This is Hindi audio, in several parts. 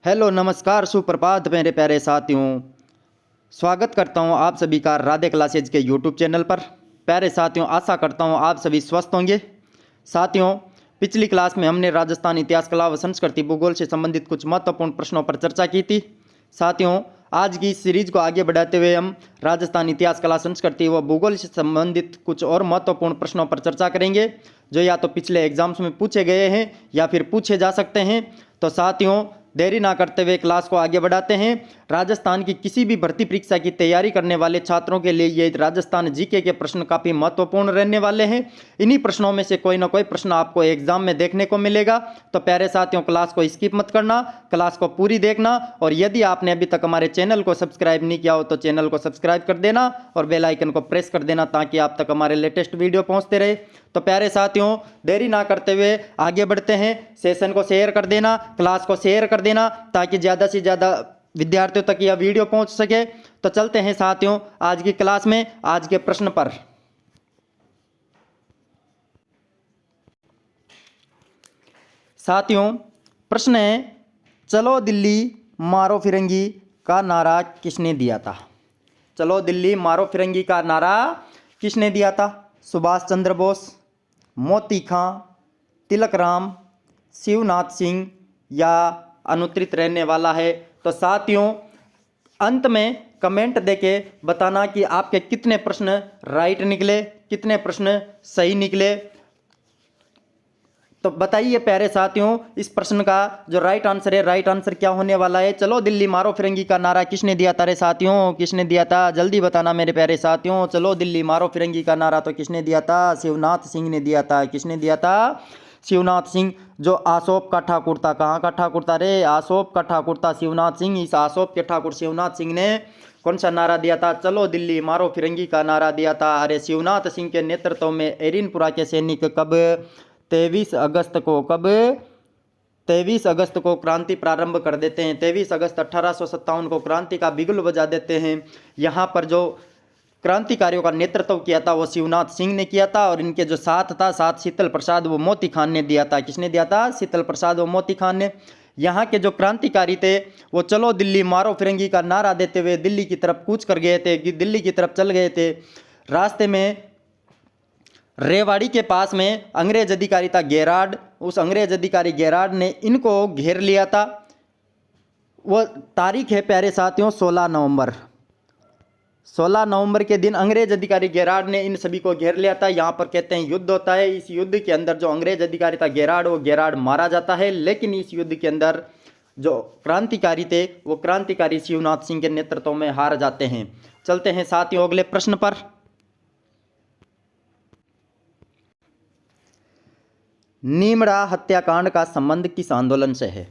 हेलो नमस्कार सुप्रभात मेरे प्यारे साथियों। स्वागत करता हूं आप सभी का राधे क्लासेज के यूट्यूब चैनल पर। प्यारे साथियों, आशा करता हूं आप सभी स्वस्थ होंगे। साथियों, पिछली क्लास में हमने राजस्थान इतिहास, कला व संस्कृति, भूगोल से संबंधित कुछ महत्वपूर्ण प्रश्नों पर चर्चा की थी। साथियों, आज की सीरीज को आगे बढ़ाते हुए हम राजस्थान इतिहास, कला, संस्कृति व भूगोल से संबंधित कुछ और महत्वपूर्ण प्रश्नों पर चर्चा करेंगे, जो या तो पिछले एग्जाम्स में पूछे गए हैं या फिर पूछे जा सकते हैं। तो साथियों, देरी ना करते हुए क्लास को आगे बढ़ाते हैं। राजस्थान की किसी भी भर्ती परीक्षा की तैयारी करने वाले छात्रों के लिए ये राजस्थान जीके के प्रश्न काफ़ी महत्वपूर्ण रहने वाले हैं। इन्हीं प्रश्नों में से कोई ना कोई प्रश्न आपको एग्जाम में देखने को मिलेगा। तो प्यारे साथियों, क्लास को स्किप मत करना, क्लास को पूरी देखना। और यदि आपने अभी तक हमारे चैनल को सब्सक्राइब नहीं किया हो तो चैनल को सब्सक्राइब कर देना और बेल आइकन को प्रेस कर देना, ताकि आप तक हमारे लेटेस्ट वीडियो पहुंचते रहे। तो प्यारे साथियों, देरी ना करते हुए आगे बढ़ते हैं। सेशन को शेयर कर देना, क्लास को शेयर कर देना, ताकि ज़्यादा से ज़्यादा विद्यार्थियों तक यह वीडियो पहुंच सके। तो चलते हैं साथियों आज की क्लास में, आज के प्रश्न पर। साथियों, प्रश्न है, चलो दिल्ली मारो फिरंगी का नारा किसने दिया था? चलो दिल्ली मारो फिरंगी का नारा किसने दिया था? सुभाष चंद्र बोस, मोती खां, तिलक राम, शिवनाथ सिंह या अनुत्तरित रहने वाला है? तो साथियों, अंत में कमेंट देके बताना कि आपके कितने प्रश्न राइट निकले, कितने प्रश्न सही निकले। तो बताइए प्यारे साथियों, इस प्रश्न का जो राइट आंसर है, राइट आंसर क्या होने वाला है? चलो दिल्ली मारो फिरंगी का नारा किसने दिया था रे साथियों? किसने दिया था? जल्दी बताना मेरे प्यारे साथियों। चलो दिल्ली मारो फिरंगी का नारा तो किसने दिया था? शिवनाथ सिंह ने दिया था। किसने दिया था? शिवनाथ सिंह, जो आसोप का ठाकुर था। कहाँ का ठाकुर था रे? आसोप का ठाकुर था शिवनाथ सिंह। इस आसोप के ठाकुर शिवनाथ सिंह ने कौन सा नारा दिया था? चलो दिल्ली मारो फिरंगी का नारा दिया था। अरे शिवनाथ सिंह के नेतृत्व में एरिनपुरा के सैनिक कब 23 अगस्त को, कब 23 अगस्त को क्रांति प्रारंभ कर देते हैं। 23 अगस्त 1857 को क्रांति का बिगुल बजा देते हैं। यहाँ पर जो क्रांतिकारियों का नेतृत्व किया था वो शिवनाथ सिंह ने किया था, और इनके जो साथ था, साथ शीतल प्रसाद वो मोती खान ने दिया था। किसने दिया था? शीतल प्रसाद व मोती खान ने। यहाँ के जो क्रांतिकारी थे वो चलो दिल्ली मारो फिरंगी का नारा देते हुए दिल्ली की तरफ कूच कर गए थे, दिल्ली की तरफ चल गए थे। रास्ते में रेवाड़ी के पास में अंग्रेज अधिकारी था गेरार्ड। उस अंग्रेज अधिकारी गेरार्ड ने इनको घेर लिया था। वो तारीख है प्यारे साथियों 16 नवंबर। 16 नवंबर के दिन अंग्रेज अधिकारी गेरार्ड ने इन सभी को घेर लिया था। यहाँ पर कहते हैं युद्ध होता है। इस युद्ध के अंदर जो अंग्रेज अधिकारी था गेरार्ड, वो गेरार्ड मारा जाता है। लेकिन इस युद्ध के अंदर जो क्रांतिकारी थे वो क्रांतिकारी शिवनाथ सिंह के नेतृत्व में हार जाते हैं। चलते हैं साथियों अगले प्रश्न पर। नीमड़ा हत्याकांड का संबंध किस आंदोलन से है?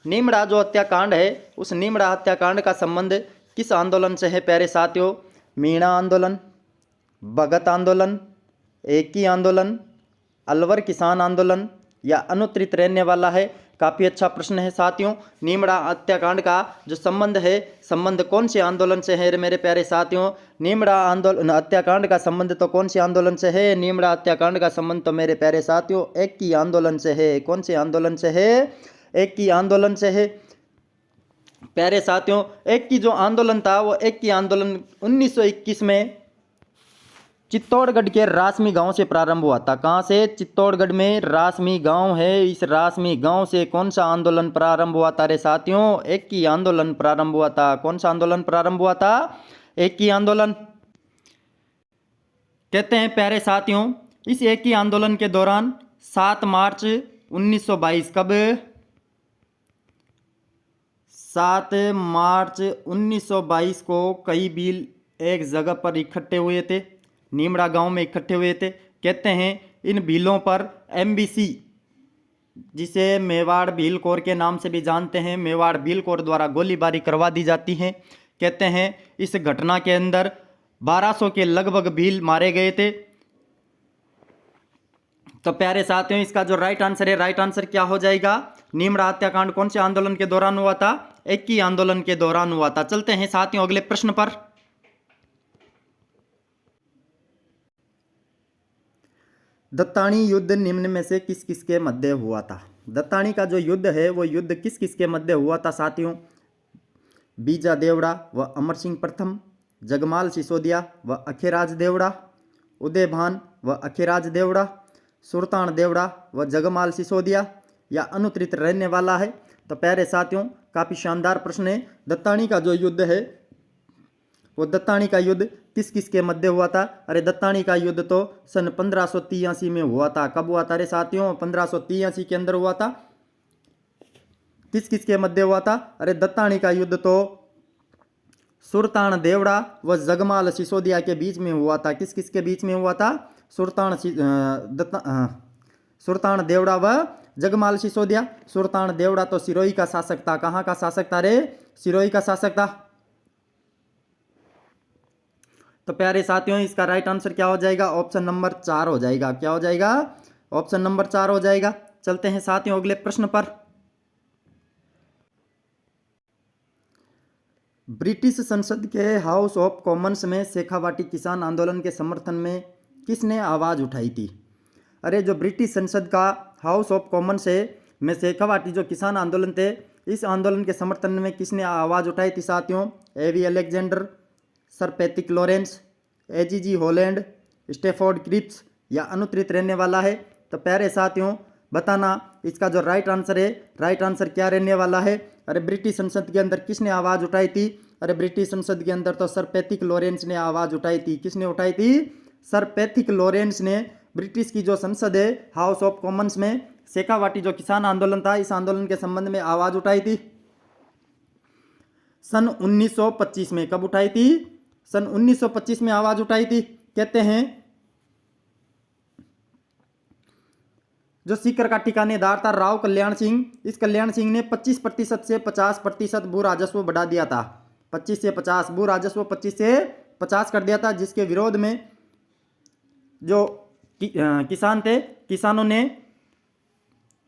नीमड़ा जो हत्याकांड है, उस नीमड़ा हत्याकांड का संबंध किस आंदोलन से है प्यारे साथियों? मीणा आंदोलन, भगत आंदोलन, एकी आंदोलन, अलवर किसान आंदोलन या अनुत्तरित रहने वाला है? काफ़ी अच्छा प्रश्न है साथियों। नीमड़ा हत्याकांड का जो संबंध है, संबंध कौन से आंदोलन से है मेरे प्यारे साथियों? नीमड़ा आंदोलन हत्याकांड का संबंध तो कौन से आंदोलन से है? नीमड़ा हत्याकांड का संबंध तो मेरे प्यारे साथियों एक ही आंदोलन से है। कौन से आंदोलन से है? एक ही आंदोलन से है। प्यारे साथियों, एक की जो आंदोलन था वो एक की आंदोलन 1921 में चित्तौड़गढ़ के रासमी गांव से प्रारंभ हुआ था। कहाँ से? चित्तौड़गढ़ में रासमी गांव है। इस रासमी गांव से कौन सा आंदोलन प्रारंभ हुआ था रे साथियों? एक की आंदोलन प्रारंभ हुआ था। कौन सा आंदोलन प्रारंभ हुआ था? एक की आंदोलन। कहते हैं प्यारे साथियों, इस एक ही आंदोलन के दौरान 7 मार्च 1922, कब? 7 मार्च 1922 को कई भील एक जगह पर इकट्ठे हुए थे, नीमड़ा गांव में इकट्ठे हुए थे। कहते हैं इन भीलों पर एमबीसी, जिसे मेवाड़ भील कोर के नाम से भी जानते हैं, मेवाड़ भील कोर द्वारा गोलीबारी करवा दी जाती है। कहते हैं इस घटना के अंदर 1200 के लगभग भील मारे गए थे। तो प्यारे साथियों, इसका जो राइट आंसर है, राइट आंसर क्या हो जाएगा? नीमड़ा हत्याकांड कौन से आंदोलन के दौरान हुआ था? एक ही आंदोलन के दौरान हुआ था। चलते हैं साथियों अगले प्रश्न पर। दत्तानी युद्ध निम्न में से किस किस के मध्य हुआ था? दत्तानी का जो युद्ध है वो युद्ध किस किस के मध्य हुआ था साथियों? बीजा देवड़ा व अमर सिंह प्रथम, जगमाल सिसोदिया व अखेराज देवड़ा, उदयभान व अखेराज देवड़ा, सुल्तान देवड़ा व जगमाल सिसोदिया, या अनुत्तरित रहने वाला है? तो प्यारे साथियों, काफ़ी शानदार प्रश्न है। दत्तानी का जो युद्ध है वो दत्तानी का युद्ध किस किस के मध्य हुआ था? अरे दत्तानी का युद्ध तो सन 1583 में हुआ था। कब हुआ था रे साथियों? 1583 के अंदर हुआ था। किस किस के मध्य हुआ था? अरे दत्तानी का युद्ध तो सुल्तान देवड़ा व जगमाल सिसोदिया के बीच में हुआ था। किस किस के बीच में हुआ था? सुल्तान देवड़ा व जगमाल सिसोदिया। सुल्तान देवड़ा तो सिरोही का शासक था। कहाँ का शासक था रे? सिरोही का शासक था। तो प्यारे साथियों, इसका राइट आंसर क्या हो जाएगा? ऑप्शन नंबर 4 हो जाएगा। क्या हो जाएगा? ऑप्शन नंबर 4 हो जाएगा। चलते हैं साथियों अगले प्रश्न पर। ब्रिटिश संसद के हाउस ऑफ कॉमन्स में शेखावाटी किसान आंदोलन के समर्थन में किसने आवाज़ उठाई थी? अरे जो ब्रिटिश संसद का हाउस ऑफ कॉमन्स है में शेखावाटी जो किसान आंदोलन थे, इस आंदोलन के समर्थन में किसने आवाज़ उठाई थी साथियों? A V Alexander, sir Pethick Lawrence, A G G Holland, Stafford Cripps, या अनुत्तरित रहने वाला है? तो प्यारे साथियों, बताना इसका जो राइट आंसर है, राइट आंसर क्या रहने वाला है? अरे ब्रिटिश संसद के अंदर किसने आवाज़ उठाई थी? अरे ब्रिटिश संसद के अंदर तो सर पैथिक लॉरेंस ने आवाज़ उठाई थी। किसने उठाई थी? सर पैथिक लॉरेंस ने ब्रिटिश की जो संसद है हाउस ऑफ कॉमन्स में शेखावाटी जो किसान आंदोलन था, इस आंदोलन के संबंध में आवाज़ उठाई थी सन 1925 में। कब उठाई थी? सन 1925 में आवाज़ उठाई थी। कहते हैं जो सीकर का ठिकानेदार था राव कल्याण सिंह, इस कल्याण सिंह ने 25% से 50% भू राजस्व बढ़ा दिया था। 25 से 50 भू राजस्व 25 से 50 कर दिया था, जिसके विरोध में जो किसान थे, किसानों ने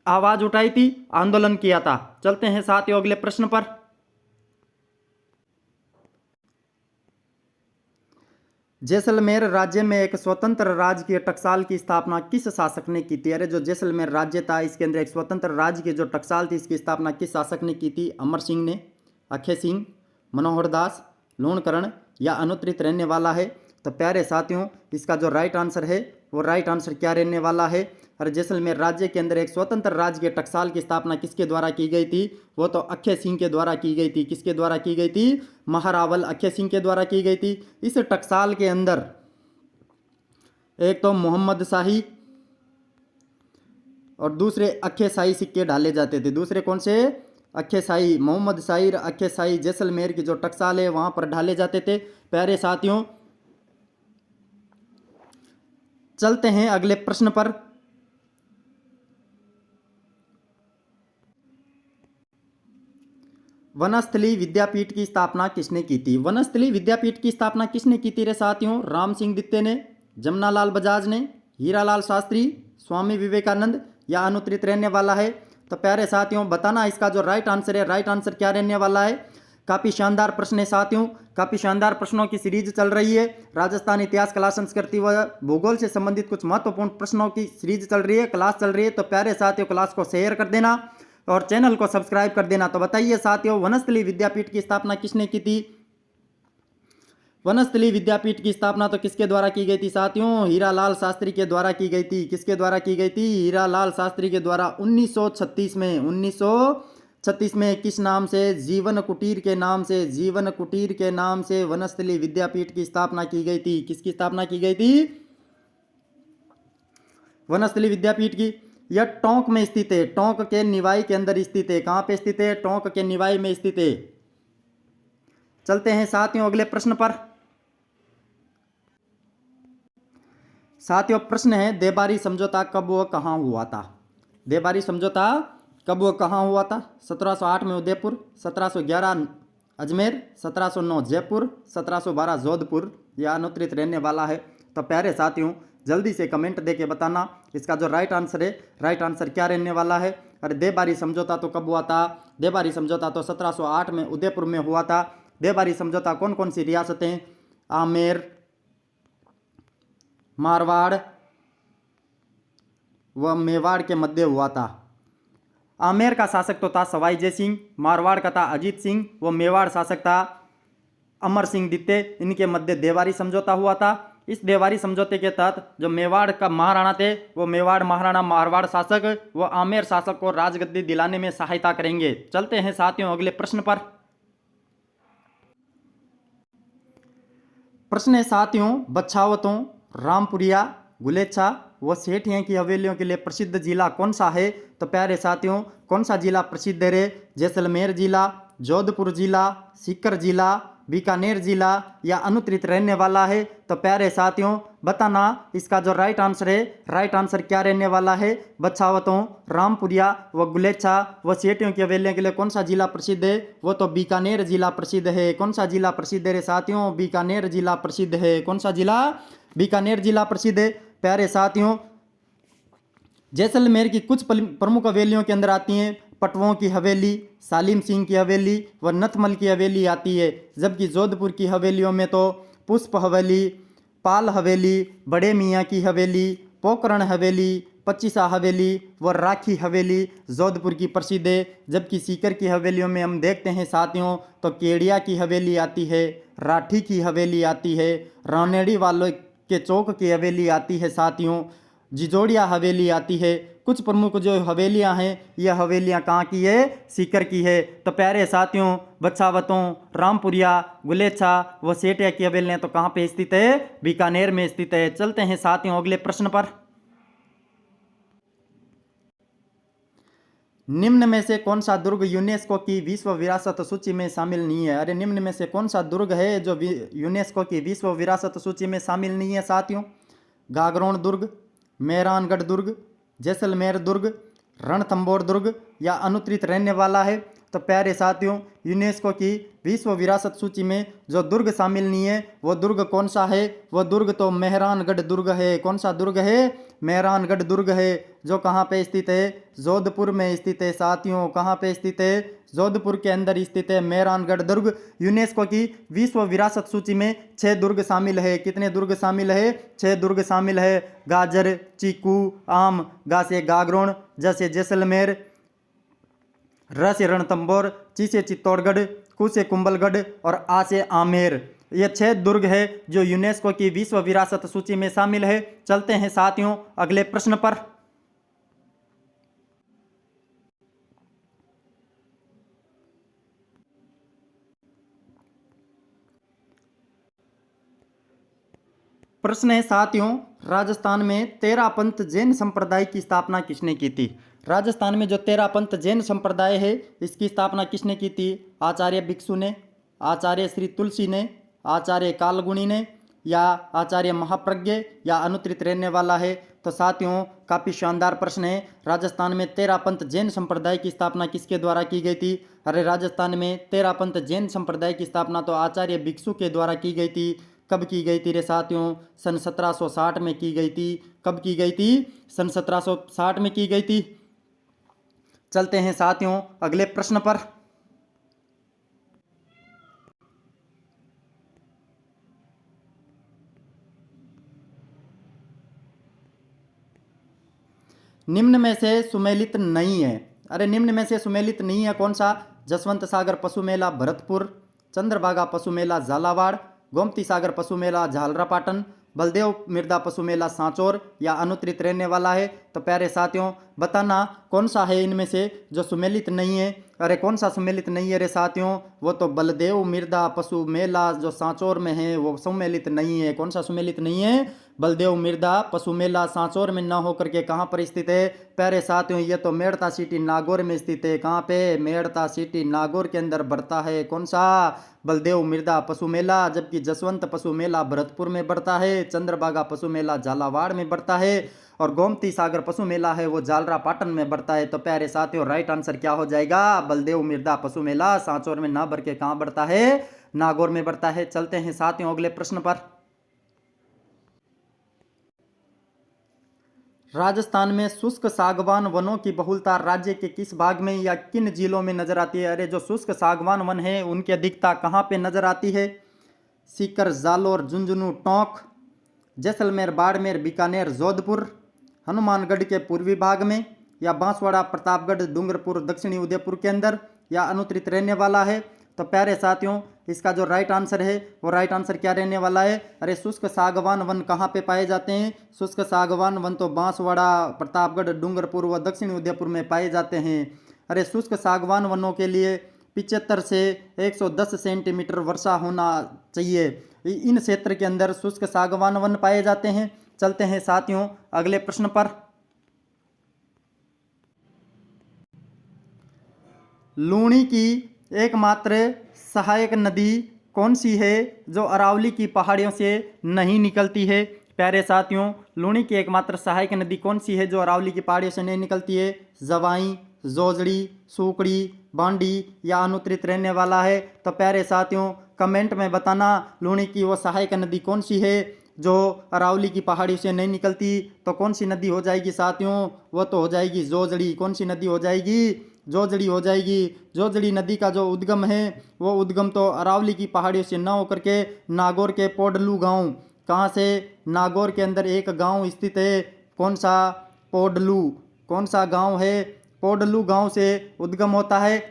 आवाज उठाई थी, आंदोलन किया था। चलते हैं साथियों अगले प्रश्न पर। जैसलमेर राज्य में एक स्वतंत्र राज्य के टकसाल की स्थापना किस शासक ने की थी? अरे जो जैसलमेर राज्य था, इसके अंदर एक स्वतंत्र राज्य के जो टकसाल थी, इसकी स्थापना किस शासक ने की थी? अमर सिंह ने, अखे सिंह, मनोहर दास, लूणकरण, या अनुत्तरित रहने वाला है? तो प्यारे साथियों, इसका जो राइट आंसर है वो राइट आंसर क्या रहने वाला है? और जैसलमेर राज्य के अंदर एक स्वतंत्र राज्य के टकसाल की स्थापना किसके द्वारा की गई थी? वो तो अखे सिंह के द्वारा की गई थी। किसके द्वारा की गई थी? महारावल अखे सिंह के द्वारा की गई थी। इस टकसाल के अंदर एक तो मोहम्मद शाही और दूसरे अखे शाही सिक्के डाले जाते थे। दूसरे कौन से? अखे शाही, मोहम्मद शाही और अखे शाही जैसलमेर की जो टकसाल है वहां पर डाले जाते थे। प्यारे साथियों, चलते हैं अगले प्रश्न पर। वनस्थली विद्यापीठ की स्थापना किसने की थी? वनस्थली विद्यापीठ की स्थापना किसने की थी रे साथियों? राम सिंह दित्ते ने, जमनालाल बजाज ने, हीरालाल शास्त्री, स्वामी विवेकानंद, या अनुत्तरित रहने वाला है? तो प्यारे साथियों, बताना इसका जो राइट आंसर है, राइट आंसर क्या रहने वाला है? काफ़ी शानदार प्रश्न है साथियों, काफ़ी शानदार प्रश्नों की सीरीज चल रही है। राजस्थान इतिहास, कला, संस्कृति व भूगोल से संबंधित कुछ महत्वपूर्ण प्रश्नों की सीरीज चल रही है, क्लास चल रही है। तो प्यारे साथियों, क्लास को शेयर कर देना और चैनल को सब्सक्राइब कर देना। तो बताइए साथियों, वनस्थली विद्यापीठ की स्थापना किसने की थी? वनस्थली विद्यापीठ की स्थापना तो किसके द्वारा की गई थी साथियों? हीरालाल शास्त्री के द्वारा की गई थी। किसके द्वारा की गई थी? हीरालाल शास्त्री के द्वारा 1936 में। 1936 में किस नाम से? जीवन कुटीर के नाम से, जीवन कुटीर के नाम से वनस्थली विद्यापीठ की स्थापना की गई थी। किसकी स्थापना की गई थी? वनस्थली विद्यापीठ की। यह टोंक में स्थित है, टोंक के निवाई के अंदर स्थित है। कहां पे स्थित है? टोंक के निवाई में स्थित है। चलते हैं साथियों अगले प्रश्न पर। साथियों, प्रश्न है देबारी समझौता कब व कहां हुआ था? देबारी समझौता कब व कहां हुआ था? 1708 में उदयपुर, 1711 अजमेर, 1709 जयपुर, 1712 जोधपुर, या अनुत्तरित रहने वाला है? तो प्यारे साथियों, जल्दी से कमेंट देके बताना इसका जो राइट आंसर है, राइट आंसर क्या रहने वाला है? अरे देबारी समझौता तो कब हुआ था? देबारी समझौता तो 1708 में उदयपुर में हुआ था। देबारी समझौता कौन कौन सी रियासतें, आमेर, मारवाड़ व मेवाड़ के मध्य हुआ था। आमेर का शासक तो था सवाई जय सिंह, मारवाड़ का था अजीत सिंह, वो मेवाड़ शासक था अमर सिंह द्वितीय। इनके मध्य देवारी समझौता हुआ था। इस देवारी समझौते के तहत जो मेवाड़ का महाराणा थे वो मेवाड़ महाराणा मारवाड़ शासक वो आमेर शासक को राजगद्दी दिलाने में सहायता करेंगे। चलते हैं साथियों अगले प्रश्न पर। प्रश्न है साथियों, बछावतों, रामपुरिया, गुलेच्छा व सेठिया की हवेलियों के लिए प्रसिद्ध जिला कौन सा है? तो प्यारे साथियों, कौन सा जिला प्रसिद्ध है? जैसलमेर जिला, जोधपुर जिला, सीकर जिला, बीकानेर जिला या अनुत्तरित रहने वाला है? तो प्यारे साथियों बताना इसका जो राइट आंसर है, राइट आंसर क्या रहने वाला है? बछावतों, रामपुरिया व गुलेच्छा व सेठियों की हवेलियों के लिए कौन सा जिला प्रसिद्ध है? वो तो बीकानेर जिला प्रसिद्ध है। कौन सा जिला प्रसिद्ध है साथियों? बीकानेर जिला प्रसिद्ध है। कौन सा जिला? बीकानेर जिला प्रसिद्ध है। प्यारे साथियों, जैसलमेर की कुछ प्रमुख हवेलियों के अंदर आती हैं पटवों की हवेली, सालिम सिंह की हवेली व नथमल की हवेली आती है। जबकि जोधपुर की हवेलियों में तो पुष्प हवेली, पाल हवेली, बड़े मियाँ की हवेली, पोकरण हवेली, पच्चीसा हवेली व राखी हवेली जोधपुर की प्रसिद्ध है। जबकि सीकर की हवेलियों में हम देखते हैं साथियों तो केड़िया की हवेली आती है, राठी की हवेली आती है, रानेड़ी वालों के चौक की हवेली आती है साथियों, जिजोड़िया हवेली आती है। कुछ प्रमुख जो हवेलियां हैं यह हवेलियां कहाँ की है? सीकर की है। तो प्यारे साथियों, बछावतों, रामपुरिया, गुलेच्छा व सेठिया की हवेलियां तो कहाँ पे स्थित है? बीकानेर में स्थित है। चलते हैं साथियों अगले प्रश्न पर। निम्न में से कौन सा दुर्ग यूनेस्को की विश्व विरासत सूची में शामिल नहीं है? अरे निम्न में से कौन सा दुर्ग है जो यूनेस्को की विश्व विरासत सूची में शामिल नहीं है साथियों? गागरोन दुर्ग, मेहरानगढ़ दुर्ग, जैसलमेर दुर्ग, रणथंभौर दुर्ग या अनुत्तरित रहने वाला है? तो प्यारे साथियों, यूनेस्को की विश्व विरासत सूची में जो दुर्ग शामिल नहीं है वो दुर्ग कौन सा है? वो दुर्ग तो मेहरानगढ़ दुर्ग है। कौन सा दुर्ग है? मेहरानगढ़ दुर्ग है, जो कहाँ पे स्थित है? जोधपुर में स्थित है साथियों। कहाँ पे स्थित है? जोधपुर के अंदर स्थित है मेहरानगढ़ दुर्ग। यूनेस्को की विश्व विरासत सूची में 6 दुर्ग शामिल है। कितने दुर्ग शामिल है? 6 दुर्ग शामिल है। गाजर, चीकू, आम, गा से गागरोन, ज से जैसलमेर, र से रणथंभौर, ची से चित्तौड़गढ़, कु से कुंभलगढ़ और आ से आमेर। ये 6 दुर्ग है जो यूनेस्को की विश्व विरासत सूची में शामिल है। चलते हैं साथियों अगले प्रश्न पर। प्रश्न है साथियों, राजस्थान में तेरापंथ जैन संप्रदाय की स्थापना किसने की थी? राजस्थान में जो तेरापंथ जैन संप्रदाय है इसकी स्थापना किसने की थी? आचार्य भिक्षु ने, आचार्य श्री तुलसी ने, आचार्य कालगुणी ने या आचार्य महाप्रज्ञ या अनुत्तरित रहने वाला है? तो साथियों काफ़ी शानदार प्रश्न है। राजस्थान में तेरापंथ जैन संप्रदाय की स्थापना किसके द्वारा की गई थी? अरे राजस्थान में तेरापंथ जैन संप्रदाय की स्थापना तो आचार्य भिक्षु के द्वारा की गई थी। कब की गई थी रे साथियों? सन 1760 में की गई थी। कब की गई थी? सन 1760 में की गई थी। चलते हैं साथियों अगले प्रश्न पर। निम्न में से सुमेलित नहीं है। अरे निम्न में से सुमेलित नहीं है कौन सा? जसवंत सागर पशु मेला भरतपुर, चंद्रभागा पशु मेला झालावाड़, गोमती सागर पशु मेला झालरापाटन, बलदेव मिर्दा पशु मेला सांचौर या अनुत्तरित रहने वाला है? तो प्यारे साथियों बताना कौन सा है इनमें से जो सुमेलित नहीं है? अरे कौन सा सुमेलित नहीं है रे साथियों? वो तो बलदेव मिर्दा पशु मेला जो सांचौर में है वो सुमेलित नहीं है। कौन सा सुमेलित नहीं है? बलदेव मिर्दा पशु मेला सांचौर में ना होकर के कहाँ पर स्थित है? प्यारे साथियों ये तो मेड़ता सिटी नागौर में स्थित है। कहाँ पे? मेड़ता सिटी नागौर के अंदर बढ़ता है। कौन सा? बलदेव मिर्दा पशु मेला। जबकि जसवंत पशु मेला भरतपुर में बढ़ता है, चंद्रभागा पशु मेला झालावाड़ में बढ़ता है और गोमती सागर पशु मेला है वो झालरापाटन में बढ़ता है। तो प्यारे साथियों राइट आंसर क्या हो जाएगा? बलदेव मिर्दा पशु मेला सांचौर में ना बढ़ के कहाँ बढ़ता है? नागौर में बढ़ता है। चलते हैं साथियों अगले प्रश्न पर। राजस्थान में शुष्क सागवान वनों की बहुलता राज्य के किस भाग में या किन जिलों में नजर आती है? अरे जो शुष्क सागवान वन है उनकी अधिकता कहाँ पे नजर आती है? सीकर, जालोर, झुंझुनू, टोंक, जैसलमेर, बाड़मेर, बीकानेर, जोधपुर, हनुमानगढ़ के पूर्वी भाग में या बांसवाड़ा, प्रतापगढ़, डूंगरपुर, दक्षिणी उदयपुर के अंदर या अनुत्तरित रहने वाला है। तो प्यारे साथियों, इसका जो राइट आंसर है वो राइट आंसर क्या रहने वाला है? अरे शुष्क सागवान वन कहाँ पे पाए जाते हैं? शुष्क सागवान वन तो बांसवाड़ा, प्रतापगढ़, डूंगरपुर व दक्षिणी उदयपुर में पाए जाते हैं। अरे शुष्क सागवान वनों के लिए 75 से 110 सेंटीमीटर वर्षा होना चाहिए। इन क्षेत्र के अंदर शुष्क सागवान वन पाए जाते हैं। चलते हैं साथियों अगले प्रश्न पर। लूणी की एकमात्र सहायक नदी कौन सी है जो अरावली की पहाड़ियों से नहीं निकलती है? प्यारे साथियों, लूणी की एकमात्र सहायक नदी कौन सी है जो अरावली की पहाड़ियों से नहीं निकलती है? जवाई, जोजड़ी, सूकड़ी, बांडी या अनुत्तरित रहने वाला है। तो प्यारे साथियों, कमेंट में बताना लूणी की वो सहायक नदी कौन सी है जो अरावली की पहाड़ी से नहीं निकलती। तो कौन सी नदी हो जाएगी साथियों? वो तो हो जाएगी जोजड़ी। कौन सी नदी हो जाएगी? जोजड़ी हो जाएगी। जोजड़ी नदी का जो उद्गम है वो उद्गम तो अरावली की पहाड़ियों से न होकर के नागौर के पोडलू गांव, कहाँ से? नागौर के अंदर एक गांव स्थित है। कौन सा? पोडलू। कौन सा गांव है? पोडलू गांव से उद्गम होता है।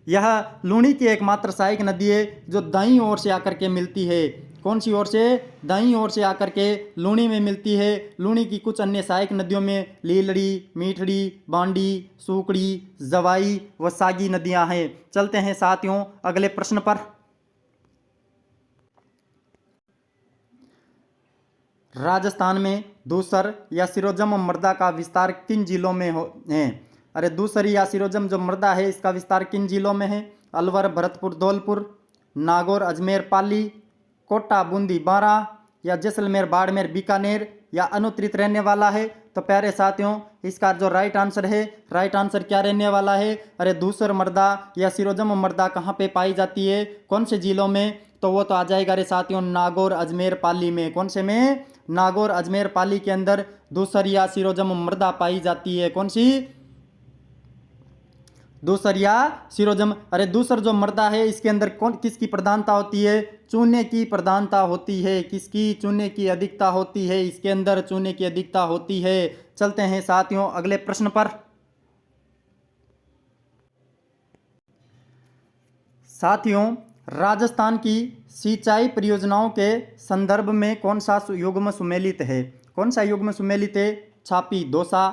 यह लूणी की एकमात्र सहायक नदी है जो दाईं ओर से आकर के मिलती है। कौन सी ओर से? दाईं ओर से आकर के लूणी में मिलती है। लूणी की कुछ अन्य सहायक नदियों में लीलड़ी, मीठड़ी, बांडी, सूकड़ी, जवाई व सागी नदियां हैं। चलते हैं साथियों अगले प्रश्न पर। राजस्थान में धूसर या सिरोजम मृदा का विस्तार किन जिलों में है? अरे धूसर या सिरोजम जो मृदा है इसका विस्तार किन जिलों में है? अलवर, भरतपुर, धौलपुर, नागौर, अजमेर, पाली, कोटा, बूंदी, बारा या जैसलमेर, बाड़मेर, बीकानेर या अनुत्तरित रहने वाला है। तो प्यारे साथियों, इसका जो राइट आंसर है, राइट आंसर क्या रहने वाला है? अरे धूसर मृदा या सिरोजम मृदा कहाँ पे पाई जाती है? कौन से जिलों में? तो वो तो आ जाएगा रे साथियों नागौर, अजमेर, पाली में। कौन से में? नागौर, अजमेर, पाली के अंदर धूसर या सिरोजम मृदा पाई जाती है। कौन सी? धूसर या सिरोजम। अरे धूसर जो मृदा है इसके अंदर कौन किसकी प्रधानता होती है? चूने की प्रधानता होती है। किसकी? चूने की अधिकता होती है। इसके अंदर चूने की अधिकता होती है। चलते हैं साथियों अगले प्रश्न पर। साथियों, राजस्थान की सिंचाई परियोजनाओं के संदर्भ में कौन सा युग्म सुमेलित है? कौन सा युग्म सुमेलित है? छापी दौसा,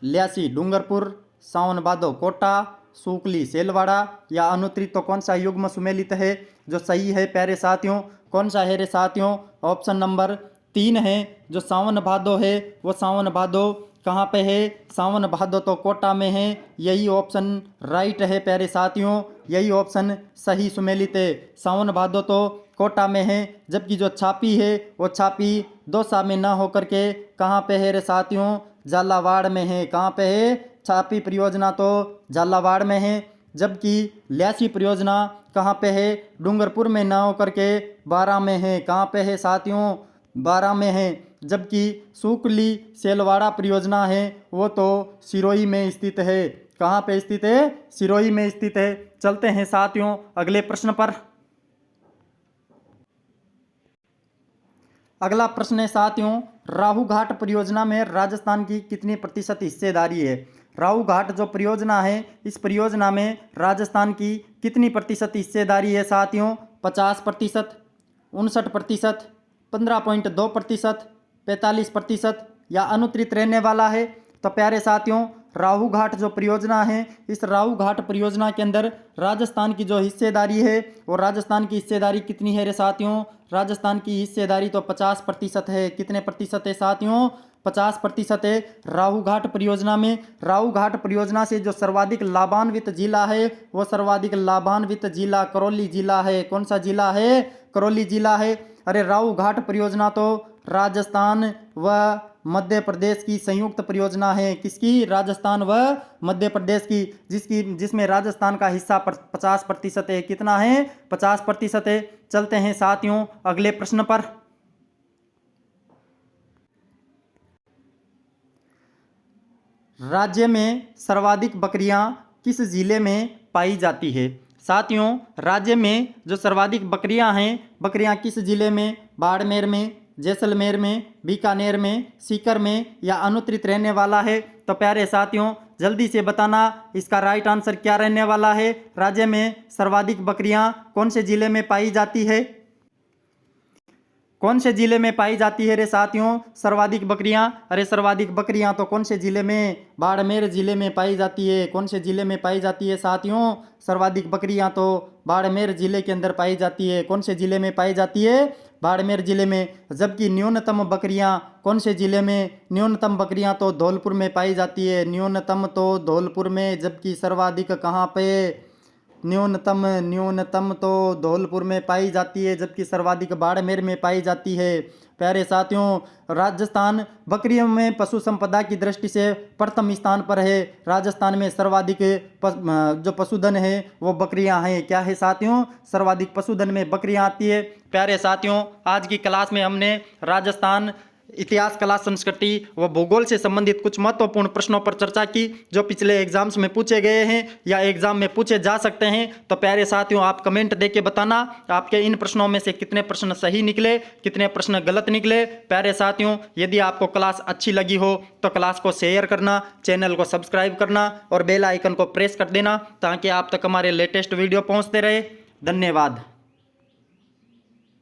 ल्यासी डूंगरपुर, सावन भादो कोटा, सूकली सेलवाड़ा या अनुत्तरित। तो कौन सा युग्म सुमेलित है जो सही है प्यारे साथियों? कौन सा है रे साथियों? ऑप्शन नंबर 3 है जो सावन भादो है वो सावन भादो कहाँ पे है? सावन भादो तो कोटा में है। यही ऑप्शन राइट है प्यारे साथियों। यही ऑप्शन सही सुमेलित है। सावन भादो तो कोटा में है, जबकि जो छापी है वो छापी दौसा में ना होकर के कहाँ पे है रे साथियों? झालावाड़ में है। कहाँ पे है? छापी परियोजना तो झालावाड़ में है, जबकि ल्यासी परियोजना कहाँ पे है? डूंगरपुर में ना होकर के बारा में है। कहाँ पे है साथियों? बारा में है। जबकि सूकली सेलवाड़ा परियोजना है वो तो सिरोही में स्थित है। कहाँ पे स्थित है? सिरोही में स्थित है। चलते हैं साथियों अगले प्रश्न पर। अगला प्रश्न है साथियों, राहु घाट परियोजना में राजस्थान की कितनी प्रतिशत हिस्सेदारी है? राहु घाट जो परियोजना है इस परियोजना में राजस्थान की कितनी प्रतिशत हिस्सेदारी है साथियों? 50%, 59%, 15.2%, 45% या अनुत्तरित रहने वाला है। तो प्यारे साथियों, राहु घाट जो परियोजना है इस राहु घाट परियोजना के अंदर राजस्थान की जो हिस्सेदारी है वो राजस्थान की हिस्सेदारी कितनी है रे साथियों? राजस्थान की हिस्सेदारी तो 50% है। कितने प्रतिशत है साथियों? 50% है राहु घाट परियोजना में। राहु घाट परियोजना से जो सर्वाधिक लाभान्वित जिला है वो सर्वाधिक लाभान्वित जिला करौली जिला है। कौन सा जिला है? करौली जिला है। अरे राहु घाट परियोजना तो राजस्थान व मध्य प्रदेश की संयुक्त परियोजना है। किसकी? राजस्थान व मध्य प्रदेश की, जिसमें राजस्थान का हिस्सा 50% है। कितना है? 50% है। चलते हैं साथियों अगले प्रश्न पर। राज्य में सर्वाधिक बकरियां किस जिले में पाई जाती है? साथियों, राज्य में जो सर्वाधिक बकरियां हैं, बकरियां किस जिले में? बाड़मेर में, जैसलमेर में, बीकानेर में, सीकर में या अनुत्तरित रहने वाला है? तो प्यारे साथियों जल्दी से बताना इसका राइट आंसर क्या रहने वाला है। राज्य में सर्वाधिक बकरियां कौन से जिले में पाई जाती है? कौन से जिले में पाई जाती है रे साथियों सर्वाधिक बकरियां? अरे सर्वाधिक बकरियां तो कौन से जिले में? बाड़मेर जिले में पाई जाती है। कौन से जिले में पाई जाती है साथियों सर्वाधिक बकरियां? तो बाड़मेर जिले के अंदर पाई जाती है। कौन से जिले में पाई जाती है? बाड़मेर जिले में। जबकि न्यूनतम बकरियां कौन से जिले में? न्यूनतम बकरियां तो धौलपुर में पाई जाती है। न्यूनतम तो धौलपुर में। जबकि सर्वाधिक कहाँ पे? न्यूनतम तो धौलपुर में पाई जाती है। जबकि सर्वाधिक बाड़मेर में पाई जाती है। प्यारे साथियों राजस्थान बकरियों में पशु संपदा की दृष्टि से प्रथम स्थान पर है। राजस्थान में सर्वाधिक जो पशुधन है वो बकरियां हैं। क्या है साथियों? सर्वाधिक पशुधन में बकरियां आती है। प्यारे साथियों आज की क्लास में हमने राजस्थान इतिहास, कला, संस्कृति व भूगोल से संबंधित कुछ महत्वपूर्ण प्रश्नों पर चर्चा की जो पिछले एग्जाम्स में पूछे गए हैं या एग्जाम में पूछे जा सकते हैं। तो प्यारे साथियों आप कमेंट देके बताना आपके इन प्रश्नों में से कितने प्रश्न सही निकले, कितने प्रश्न गलत निकले। प्यारे साथियों यदि आपको क्लास अच्छी लगी हो तो क्लास को शेयर करना, चैनल को सब्सक्राइब करना और बेल आइकन को प्रेस कर देना ताकि आप तक हमारे लेटेस्ट वीडियो पहुँचते रहे। धन्यवाद।